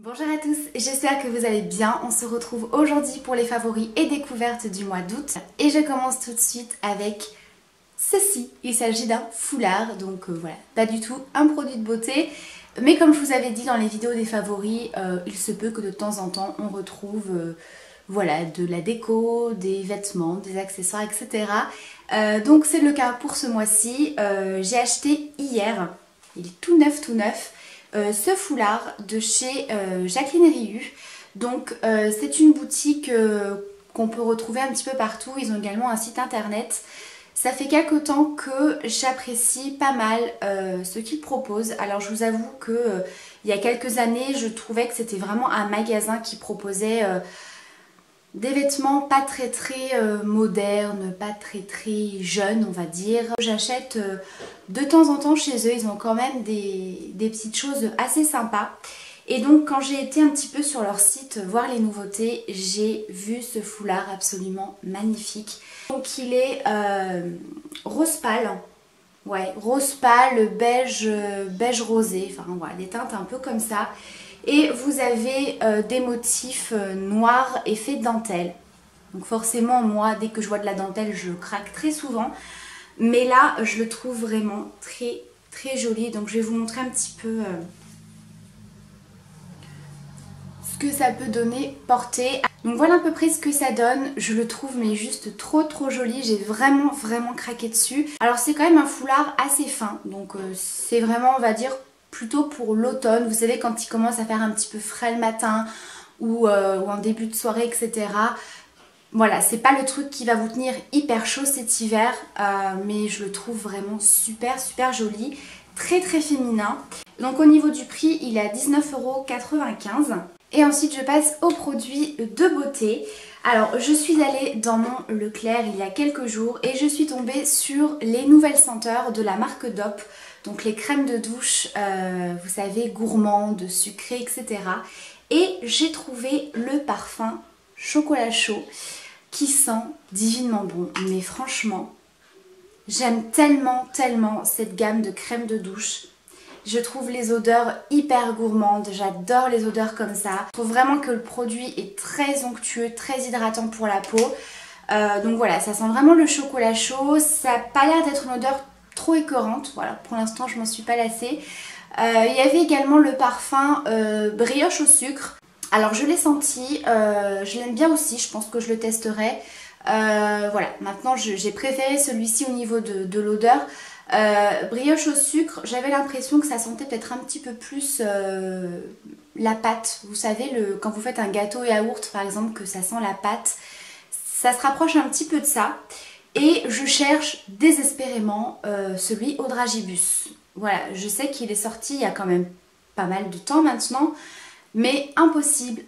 Bonjour à tous, j'espère que vous allez bien. On se retrouve aujourd'hui pour les favoris et découvertes du mois d'août. Et je commence tout de suite avec ceci. Il s'agit d'un foulard, donc voilà, pas du tout un produit de beauté. Mais comme je vous avais dit dans les vidéos des favoris, il se peut que de temps en temps on retrouve voilà, de la déco, des vêtements, des accessoires, etc. Donc c'est le cas pour ce mois-ci. J'ai acheté hier, il est tout neuf, ce foulard de chez Jacqueline Riu. Donc c'est une boutique qu'on peut retrouver un petit peu partout. Ils ont également un site internet. Ça fait quelque temps que j'apprécie pas mal ce qu'ils proposent. Alors je vous avoue que il y a quelques années je trouvais que c'était vraiment un magasin qui proposait des vêtements pas très modernes, pas très jeunes on va dire. J'achète de temps en temps chez eux, ils ont quand même des petites choses assez sympas. Et donc quand j'ai été un petit peu sur leur site voir les nouveautés, j'ai vu ce foulard absolument magnifique. Donc il est rose pâle, ouais, rose pâle, beige rosé, enfin voilà, des teintes un peu comme ça. Et vous avez des motifs noirs et faits de dentelle. Donc forcément moi dès que je vois de la dentelle je craque très souvent. Mais là je le trouve vraiment très joli. Donc je vais vous montrer un petit peu ce que ça peut donner porté. Donc voilà à peu près ce que ça donne. Je le trouve mais juste trop joli. J'ai vraiment craqué dessus. Alors c'est quand même un foulard assez fin. Donc c'est vraiment on va dire plutôt pour l'automne, vous savez quand il commence à faire un petit peu frais le matin ou en début de soirée, etc. Voilà, c'est pas le truc qui va vous tenir hyper chaud cet hiver, mais je le trouve vraiment super joli, très féminin. Donc au niveau du prix, il est à 19,95 €. Et ensuite je passe aux produits de beauté. Alors je suis allée dans mon Leclerc il y a quelques jours et je suis tombée sur les nouvelles senteurs de la marque DOP. Donc les crèmes de douche, vous savez, gourmandes, sucrées, etc. Et j'ai trouvé le parfum chocolat chaud qui sent divinement bon. Mais franchement, j'aime tellement cette gamme de crèmes de douche. Je trouve les odeurs hyper gourmandes, j'adore les odeurs comme ça. Je trouve vraiment que le produit est très onctueux, très hydratant pour la peau. Donc voilà, ça sent vraiment le chocolat chaud. Ça n'a pas l'air d'être une odeur trop écœurante, voilà, pour l'instant je m'en suis pas lassée. Il y avait également le parfum brioche au sucre. Alors je l'ai senti, je l'aime bien aussi, je pense que je le testerai. Voilà, maintenant j'ai préféré celui-ci au niveau de l'odeur. Brioche au sucre, j'avais l'impression que ça sentait peut-être un petit peu plus la pâte. Vous savez, quand vous faites un gâteau yaourt par exemple, que ça sent la pâte, ça se rapproche un petit peu de ça. Et je cherche désespérément celui au Dragibus. Voilà, je sais qu'il est sorti il y a quand même pas mal de temps maintenant, mais impossible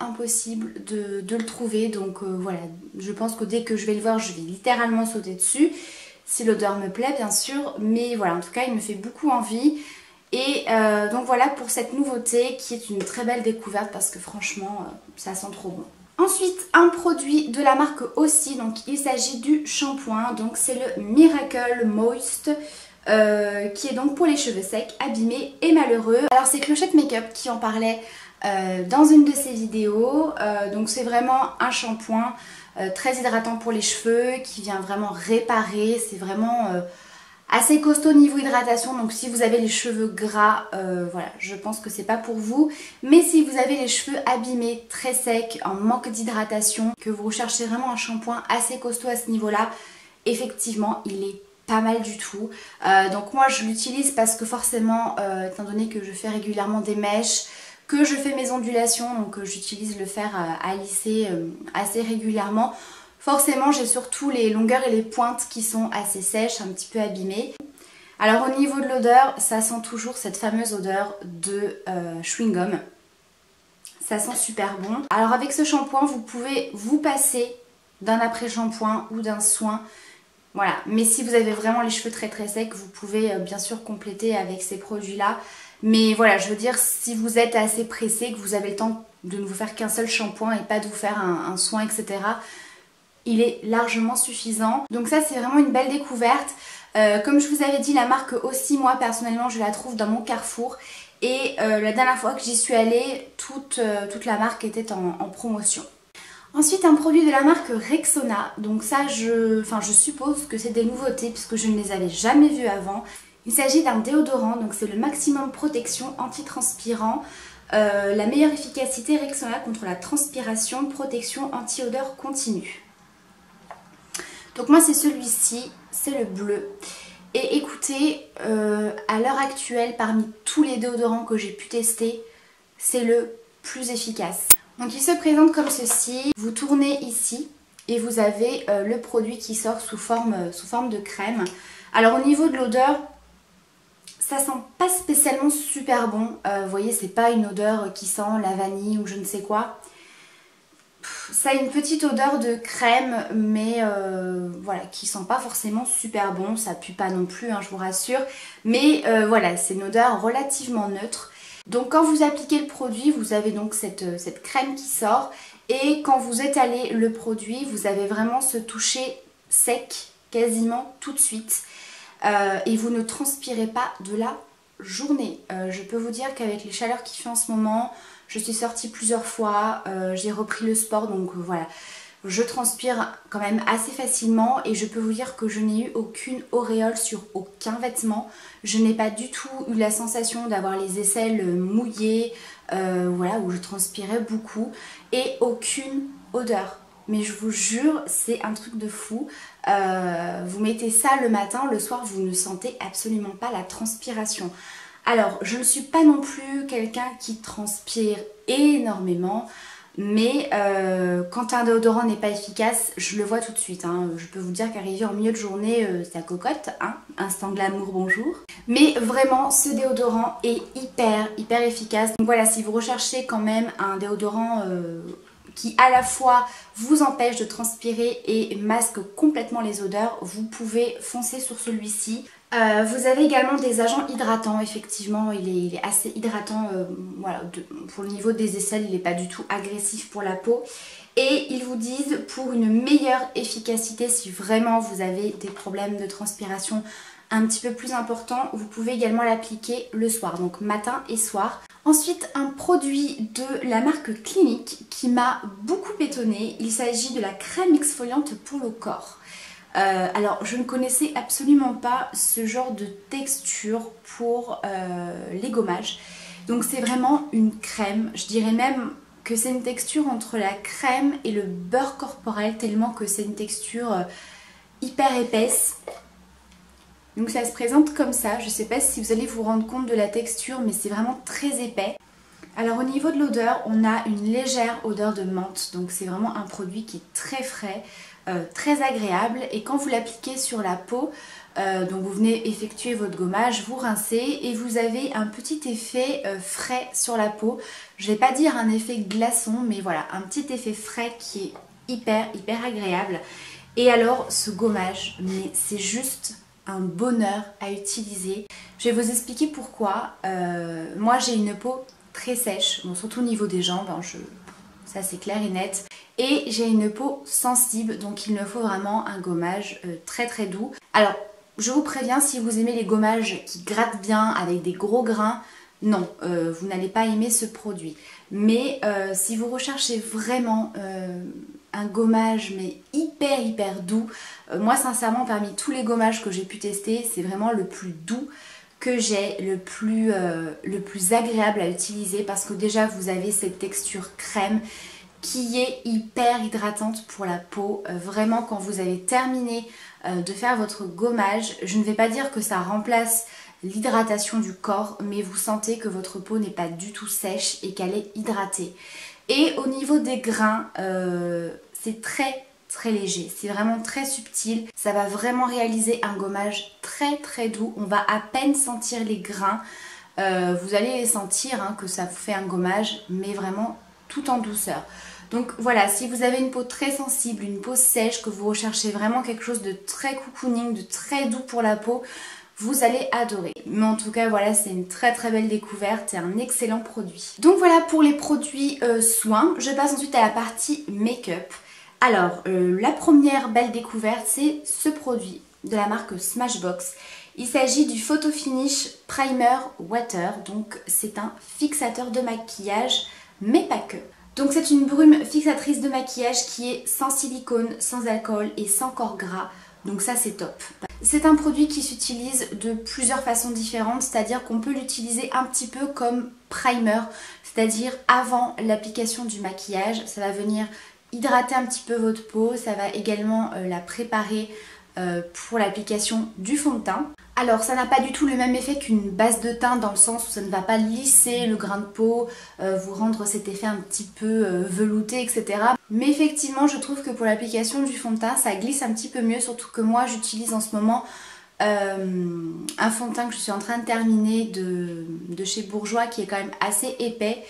de le trouver. Donc voilà, je pense que dès que je vais le voir, je vais littéralement sauter dessus. Si l'odeur me plaît bien sûr, mais voilà, en tout cas il me fait beaucoup envie. Et donc voilà pour cette nouveauté qui est une très belle découverte parce que franchement ça sent trop bon. Ensuite un produit de la marque aussi, donc il s'agit du shampoing, donc c'est le Miracle Moist qui est donc pour les cheveux secs, abîmés et malheureux. Alors c'est Clochette Makeup qui en parlait dans une de ses vidéos, donc c'est vraiment un shampoing très hydratant pour les cheveux qui vient vraiment réparer, c'est vraiment assez costaud niveau hydratation, donc si vous avez les cheveux gras, voilà, je pense que c'est pas pour vous. Mais si vous avez les cheveux abîmés, très secs, en manque d'hydratation, que vous recherchez vraiment un shampoing assez costaud à ce niveau-là, effectivement, il est pas mal du tout. Donc moi je l'utilise parce que forcément, étant donné que je fais régulièrement des mèches, que je fais mes ondulations, donc j'utilise le fer à lisser assez régulièrement. Forcément j'ai surtout les longueurs et les pointes qui sont assez sèches, un petit peu abîmées. Alors au niveau de l'odeur, ça sent toujours cette fameuse odeur de chewing-gum. Ça sent super bon. Alors avec ce shampoing, vous pouvez vous passer d'un après-shampoing ou d'un soin. Voilà, mais si vous avez vraiment les cheveux très secs, vous pouvez bien sûr compléter avec ces produits-là. Mais voilà, je veux dire, si vous êtes assez pressé, que vous avez le temps de ne vous faire qu'un seul shampoing et pas de vous faire un soin, etc., il est largement suffisant. Donc ça c'est vraiment une belle découverte. Comme je vous avais dit, la marque aussi, moi personnellement je la trouve dans mon Carrefour Et la dernière fois que j'y suis allée, toute la marque était en promotion. Ensuite, un produit de la marque Rexona. Donc ça, je suppose que c'est des nouveautés puisque je ne les avais jamais vues avant. Il s'agit d'un déodorant, donc c'est le maximum protection anti-transpirant. La meilleure efficacité Rexona contre la transpiration, protection anti-odeur continue. Donc moi c'est celui-ci, c'est le bleu. Et écoutez, à l'heure actuelle, parmi tous les déodorants que j'ai pu tester, c'est le plus efficace. Donc il se présente comme ceci, vous tournez ici et vous avez le produit qui sort sous forme de crème. Alors au niveau de l'odeur, ça sent pas spécialement super bon, vous voyez c'est pas une odeur qui sent la vanille ou je ne sais quoi. Ça a une petite odeur de crème mais voilà qui sent pas forcément super bon, ça pue pas non plus hein, je vous rassure. Mais voilà c'est une odeur relativement neutre. Donc quand vous appliquez le produit vous avez donc cette crème qui sort et quand vous étalez le produit vous avez vraiment ce toucher sec quasiment tout de suite. Et vous ne transpirez pas de la journée. Je peux vous dire qu'avec les chaleurs qu'il fait en ce moment, je suis sortie plusieurs fois, j'ai repris le sport donc voilà. Je transpire quand même assez facilement et je peux vous dire que je n'ai eu aucune auréole sur aucun vêtement. Je n'ai pas du tout eu la sensation d'avoir les aisselles mouillées, voilà, où je transpirais beaucoup et aucune odeur. Mais je vous jure, c'est un truc de fou. Vous mettez ça le matin, le soir, vous ne sentez absolument pas la transpiration. Alors, je ne suis pas non plus quelqu'un qui transpire énormément, mais quand un déodorant n'est pas efficace, je le vois tout de suite. Hein. Je peux vous dire qu'arriver en milieu de journée, ça cocotte, hein. Instant glamour, bonjour. Mais vraiment, ce déodorant est hyper efficace. Donc voilà, si vous recherchez quand même un déodorant qui à la fois vous empêche de transpirer et masque complètement les odeurs, vous pouvez foncer sur celui-ci. Vous avez également des agents hydratants, effectivement il est assez hydratant, voilà, pour le niveau des aisselles il n'est pas du tout agressif pour la peau. Et ils vous disent pour une meilleure efficacité si vraiment vous avez des problèmes de transpiration un petit peu plus importants, vous pouvez également l'appliquer le soir, donc matin et soir. Ensuite, un produit de la marque Clinique qui m'a beaucoup étonnée. Il s'agit de la crème exfoliante pour le corps. Alors, je ne connaissais absolument pas ce genre de texture pour les gommages. Donc, c'est vraiment une crème. Je dirais même que c'est une texture entre la crème et le beurre corporel, tellement que c'est une texture hyper épaisse. Donc ça se présente comme ça, je ne sais pas si vous allez vous rendre compte de la texture mais c'est vraiment très épais. Alors au niveau de l'odeur, on a une légère odeur de menthe, donc c'est vraiment un produit qui est très frais, très agréable et quand vous l'appliquez sur la peau, donc vous venez effectuer votre gommage, vous rincez et vous avez un petit effet frais sur la peau. Je ne vais pas dire un effet glaçon mais voilà, un petit effet frais qui est hyper agréable. Et alors ce gommage, mais c'est juste un bonheur à utiliser. Je vais vous expliquer pourquoi. Moi j'ai une peau très sèche, bon, surtout au niveau des jambes, hein, ça c'est clair et net. Et j'ai une peau sensible, donc il me faut vraiment un gommage très doux. Alors je vous préviens, si vous aimez les gommages qui grattent bien avec des gros grains, non, vous n'allez pas aimer ce produit. Mais si vous recherchez vraiment un gommage mais hyper doux, moi sincèrement parmi tous les gommages que j'ai pu tester, c'est vraiment le plus doux que j'ai, le plus agréable à utiliser parce que déjà vous avez cette texture crème qui est hyper hydratante pour la peau. Vraiment quand vous avez terminé de faire votre gommage, je ne vais pas dire que ça remplace l'hydratation du corps, mais vous sentez que votre peau n'est pas du tout sèche et qu'elle est hydratée. Et au niveau des grains, c'est très léger, c'est vraiment très subtil, ça va vraiment réaliser un gommage très doux, on va à peine sentir les grains, vous allez les sentir hein, que ça vous fait un gommage, mais vraiment tout en douceur. Donc voilà, si vous avez une peau très sensible, une peau sèche, que vous recherchez vraiment quelque chose de très cocooning, de très doux pour la peau, vous allez adorer. Mais en tout cas voilà, c'est une très belle découverte et un excellent produit. Donc voilà pour les produits soins. Je passe ensuite à la partie make-up. Alors la première belle découverte, c'est ce produit de la marque Smashbox. Il s'agit du Photo Finish Primer Water, donc c'est un fixateur de maquillage, mais pas que. Donc c'est une brume fixatrice de maquillage qui est sans silicone, sans alcool et sans corps gras, donc ça c'est top. C'est un produit qui s'utilise de plusieurs façons différentes, c'est-à-dire qu'on peut l'utiliser un petit peu comme primer, c'est-à-dire avant l'application du maquillage. Ça va venir hydrater un petit peu votre peau, ça va également la préparer pour l'application du fond de teint. Alors ça n'a pas du tout le même effet qu'une base de teint dans le sens où ça ne va pas lisser le grain de peau, vous rendre cet effet un petit peu velouté, etc. Mais effectivement je trouve que pour l'application du fond de teint ça glisse un petit peu mieux, surtout que moi j'utilise en ce moment un fond de teint que je suis en train de terminer de chez Bourjois qui est quand même assez épais.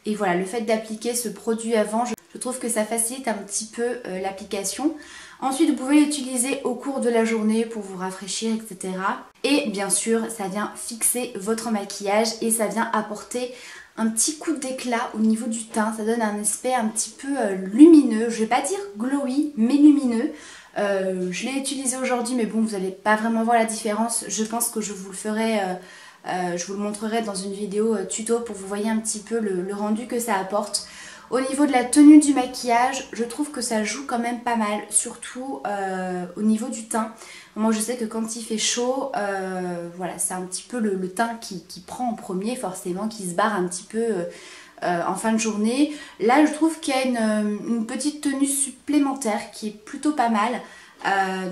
Et voilà, le fait d'appliquer ce produit avant, je trouve que ça facilite un petit peu l'application. Ensuite, vous pouvez l'utiliser au cours de la journée pour vous rafraîchir, etc. Et bien sûr, ça vient fixer votre maquillage et ça vient apporter un petit coup d'éclat au niveau du teint. Ça donne un aspect un petit peu lumineux, je vais pas dire glowy, mais lumineux. Je l'ai utilisé aujourd'hui, mais bon, vous n'allez pas vraiment voir la différence. Je pense que je vous le ferai... je vous le montrerai dans une vidéo tuto pour que vous voyez un petit peu le rendu que ça apporte. Au niveau de la tenue du maquillage, je trouve que ça joue quand même pas mal, surtout au niveau du teint. Moi je sais que quand il fait chaud, voilà, c'est un petit peu le teint qui prend en premier forcément, qui se barre un petit peu en fin de journée. Là je trouve qu'il y a une petite tenue supplémentaire qui est plutôt pas mal.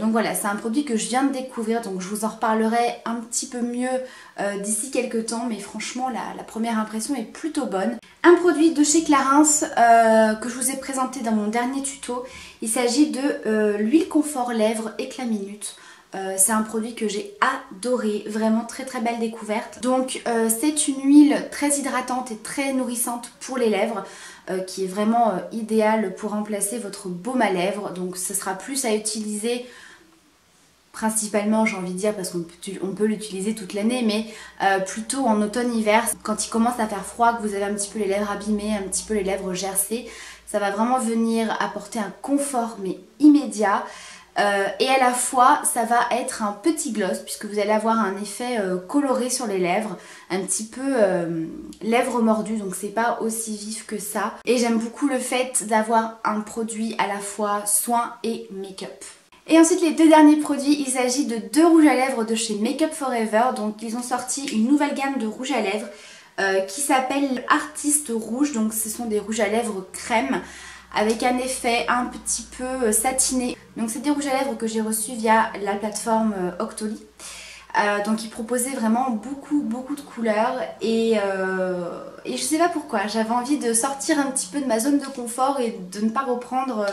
Donc voilà, c'est un produit que je viens de découvrir, donc je vous en reparlerai un petit peu mieux d'ici quelques temps, mais franchement la première impression est plutôt bonne. Un produit de chez Clarins que je vous ai présenté dans mon dernier tuto, il s'agit de l'huile confort lèvres Éclat Minute. C'est un produit que j'ai adoré, vraiment très très belle découverte. Donc c'est une huile très hydratante et très nourrissante pour les lèvres, qui est vraiment idéale pour remplacer votre baume à lèvres. Donc ce sera plus à utiliser principalement, j'ai envie de dire, parce qu'on peut l'utiliser toute l'année, mais plutôt en automne-hiver, quand il commence à faire froid, que vous avez un petit peu les lèvres abîmées, un petit peu les lèvres gercées, ça va vraiment venir apporter un confort mais immédiat. Et à la fois ça va être un petit gloss puisque vous allez avoir un effet coloré sur les lèvres, un petit peu lèvres mordues, donc c'est pas aussi vif que ça. Et j'aime beaucoup le fait d'avoir un produit à la fois soin et make-up. Et ensuite les deux derniers produits, il s'agit de deux rouges à lèvres de chez Make Up For Ever. Donc ils ont sorti une nouvelle gamme de rouges à lèvres qui s'appelle Artiste Rouge. Donc ce sont des rouges à lèvres crème avec un effet un petit peu satiné. Donc c'est des rouges à lèvres que j'ai reçus via la plateforme Octoly. Donc ils proposaient vraiment beaucoup de couleurs et je sais pas pourquoi, j'avais envie de sortir un petit peu de ma zone de confort et de ne pas reprendre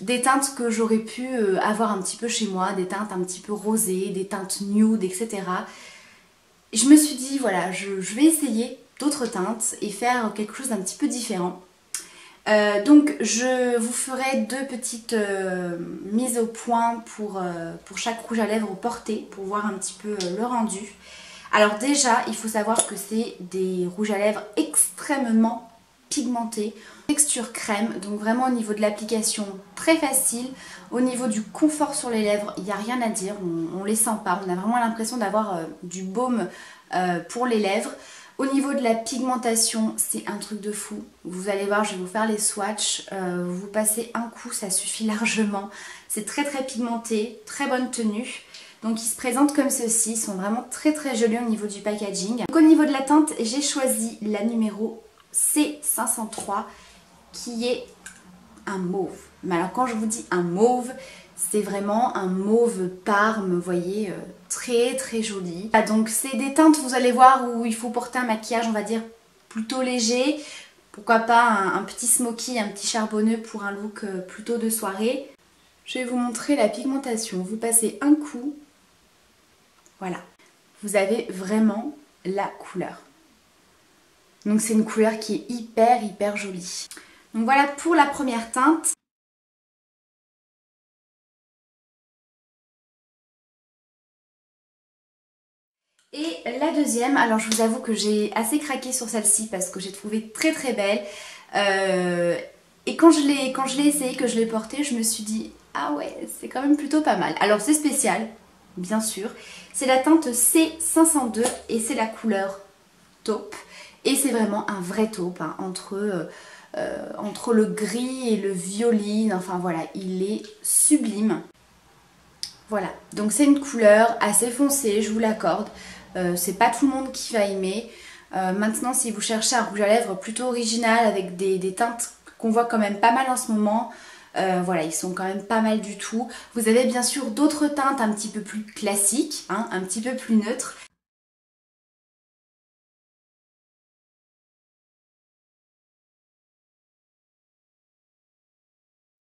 des teintes que j'aurais pu avoir un petit peu chez moi, des teintes un petit peu rosées, des teintes nude, etc. Et je me suis dit voilà, je vais essayer d'autres teintes et faire quelque chose d'un petit peu différent. Donc je vous ferai deux petites mises au point pour chaque rouge à lèvres porté pour voir un petit peu le rendu. Alors déjà il faut savoir que c'est des rouges à lèvres extrêmement pigmentés, texture crème, donc vraiment au niveau de l'application très facile. Au niveau du confort sur les lèvres, il n'y a rien à dire, on les sent pas, on a vraiment l'impression d'avoir du baume pour les lèvres. Au niveau de la pigmentation, c'est un truc de fou. Vous allez voir, je vais vous faire les swatchs. Vous passez un coup, ça suffit largement. C'est très pigmenté, très bonne tenue. Donc ils se présentent comme ceci, ils sont vraiment très jolis au niveau du packaging. Donc au niveau de la teinte, j'ai choisi la numéro C503 qui est un mauve. Mais alors quand je vous dis un mauve, c'est vraiment un mauve parme, vous voyez, très joli. Donc c'est des teintes, vous allez voir, où il faut porter un maquillage, on va dire, plutôt léger. Pourquoi pas un petit smoky, un petit charbonneux pour un look plutôt de soirée. Je vais vous montrer la pigmentation. Vous passez un coup, voilà. Vous avez vraiment la couleur. Donc c'est une couleur qui est hyper jolie. Donc voilà pour la première teinte. Et la deuxième, alors je vous avoue que j'ai assez craqué sur celle-ci parce que j'ai trouvé très belle. Et quand je l'ai essayé, que je l'ai portée, je me suis dit ah ouais, c'est quand même plutôt pas mal. Alors c'est spécial, bien sûr. C'est la teinte C502 et c'est la couleur taupe. Et c'est vraiment un vrai taupe, hein, entre le gris et le violine. Enfin voilà, il est sublime. Voilà, donc c'est une couleur assez foncée, je vous l'accorde. C'est pas tout le monde qui va aimer. Maintenant, si vous cherchez un rouge à lèvres plutôt original avec des teintes qu'on voit quand même pas mal en ce moment, voilà, ils sont quand même pas mal du tout. Vous avez bien sûr d'autres teintes un petit peu plus classiques, hein, un petit peu plus neutres.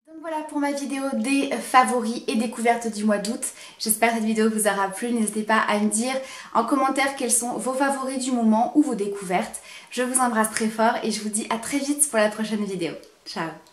Donc voilà pour ma vidéo des favoris et découvertes du mois d'août. J'espère que cette vidéo vous aura plu. N'hésitez pas à me dire en commentaire quels sont vos favoris du moment ou vos découvertes. Je vous embrasse très fort et je vous dis à très vite pour la prochaine vidéo. Ciao!